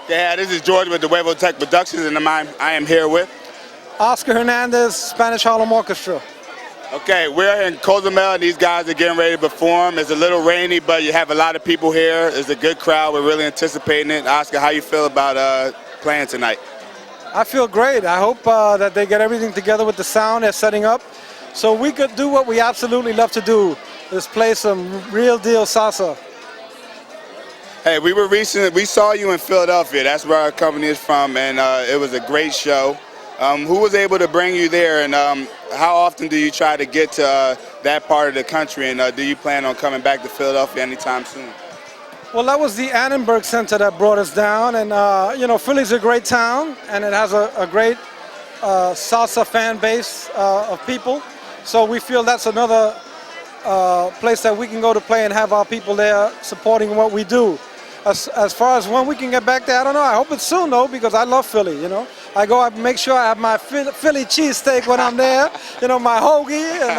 Yeah, this is George with the Nuevotec Productions, and I am here with. Oscar Hernandez, Spanish Harlem Orchestra. Okay, we're in Cozumel, and these guys are getting ready to perform. It's a little rainy, but you have a lot of people here. It's a good crowd. We're really anticipating it. Oscar, how you feel about playing tonight? I feel great. I hope that they get everything together with the sound they're setting up, so we could do what we absolutely love to do, is play some real deal salsa. Hey, we saw you in Philadelphia. That's where our company is from, and it was a great show. Who was able to bring you there, and how often do you try to get to that part of the country, and do you plan on coming back to Philadelphia anytime soon? Well, that was the Annenberg Center that brought us down, and you know, Philly's a great town, and it has a great salsa fan base of people, so we feel that's another place that we can go to play and have our people there supporting what we do. As far as when we can get back there, I don't know. I hope it's soon, though, because I love Philly, you know. I go out and make sure I have my Philly cheesesteak when I'm there, you know, my hoagie, and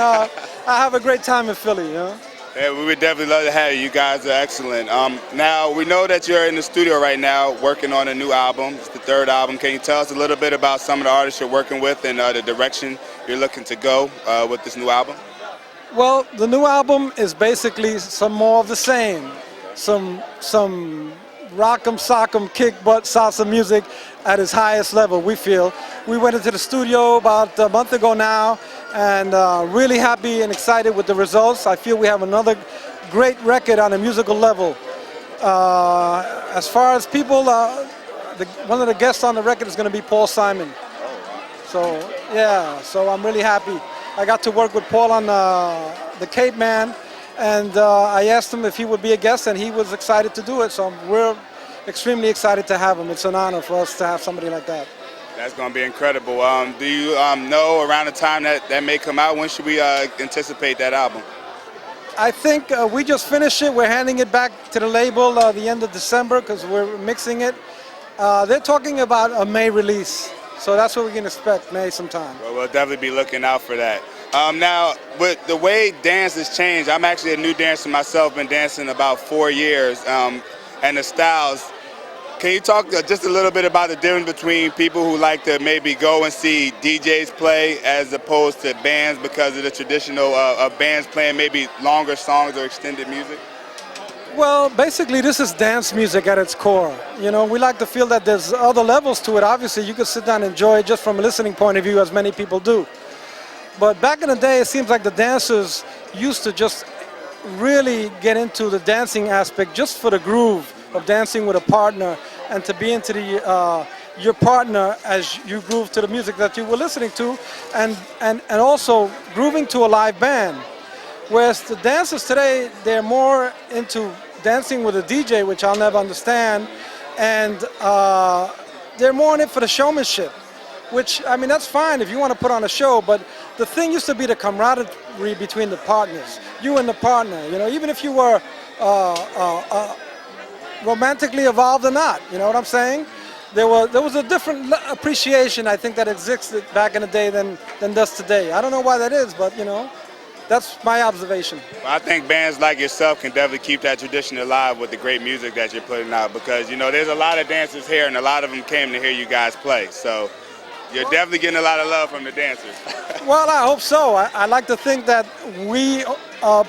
I have a great time in Philly, you know. Yeah, we would definitely love to have you. You guys are excellent. Now, we know that you're in the studio right now working on a new album. It's the third album. Can you tell us a little bit about some of the artists you're working with and the direction you're looking to go with this new album? Well, the new album is basically some more of the same. Some rock'em sock'em kick butt salsa music at its highest level, we feel. We went into the studio about a month ago now, and really happy and excited with the results. I feel we have another great record on a musical level. As far as people, one of the guests on the record is going to be Paul Simon. So yeah, so I'm really happy. I got to work with Paul on the Cape Man, and I asked him if he would be a guest, and he was excited to do it. So we're extremely excited to have him. It's an honor for us to have somebody like that. That's going to be incredible. Do you know around the time that may come out, when should we anticipate that album? I think we just finished it. We're handing it back to the label the end of December because we're mixing it. They're talking about a May release. So that's what we can expect, May sometime. Well, we'll definitely be looking out for that. Now, with the way dance has changed, I'm actually a new dancer myself, been dancing about 4 years, and the styles. Can you talk just a little bit about the difference between people who like to maybe go and see DJs play as opposed to bands because of the traditional of bands playing maybe longer songs or extended music? Well, basically, this is dance music at its core. You know, we like to feel that there's other levels to it. Obviously, you can sit down and enjoy it just from a listening point of view, as many people do. But back in the day, it seems like the dancers used to just really get into the dancing aspect just for the groove of dancing with a partner and to be into your partner as you groove to the music that you were listening to, and also grooving to a live band. Whereas the dancers today, they're more into dancing with a DJ, which I'll never understand, and they're more in it for the showmanship, which, I mean, that's fine if you want to put on a show, but the thing used to be the camaraderie between the partners, you and the partner, you know, even if you were romantically involved or not, you know what I'm saying? There was a different appreciation, I think, that existed back in the day than does today. I don't know why that is, but, you know, that's my observation. Well, I think bands like yourself can definitely keep that tradition alive with the great music that you're putting out, because, you know, there's a lot of dancers here, and a lot of them came to hear you guys play. So you're definitely getting a lot of love from the dancers. Well, I hope so. I like to think that we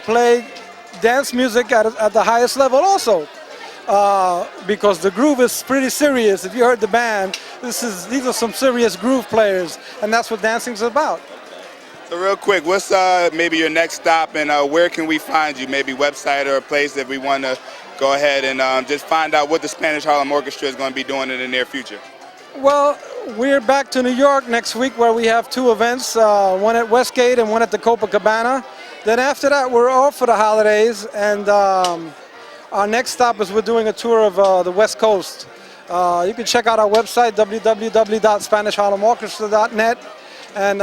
play dance music at the highest level also, because the groove is pretty serious. If you heard the band, these are some serious groove players, and that's what dancing's about. So real quick, what's maybe your next stop, and where can we find you? Maybe website or a place if we want to go ahead and just find out what the Spanish Harlem Orchestra is going to be doing in the near future. Well, we're back to New York next week, where we have 2 events, one at Westgate and one at the Copacabana. Then after that, we're off for the holidays, and our next stop is we're doing a tour of the West Coast. You can check out our website, www.SpanishHarlemOrchestra.net, and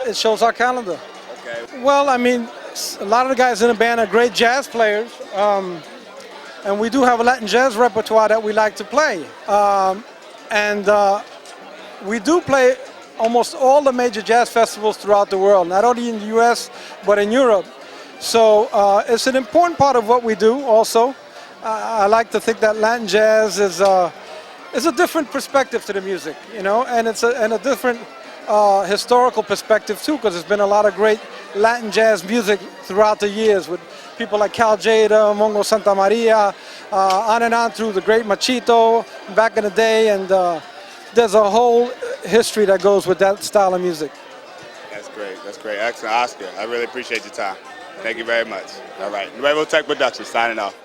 it shows our calendar. Okay. Well, I mean, a lot of the guys in the band are great jazz players, and we do have a Latin jazz repertoire that we like to play. And we do play almost all the major jazz festivals throughout the world, not only in the U.S., but in Europe. So it's an important part of what we do also. I like to think that Latin jazz is it's a different perspective to the music, you know, and it's a different historical perspective too, because there's been a lot of great Latin jazz music throughout the years with people like Cal Jada, Mongo Santa Maria, on and on through the great Machito back in the day, and there's a whole history that goes with that style of music. That's great. That's great. Excellent, Oscar. I really appreciate your time. Thank you very much. All right. Nuevotec Productions signing off.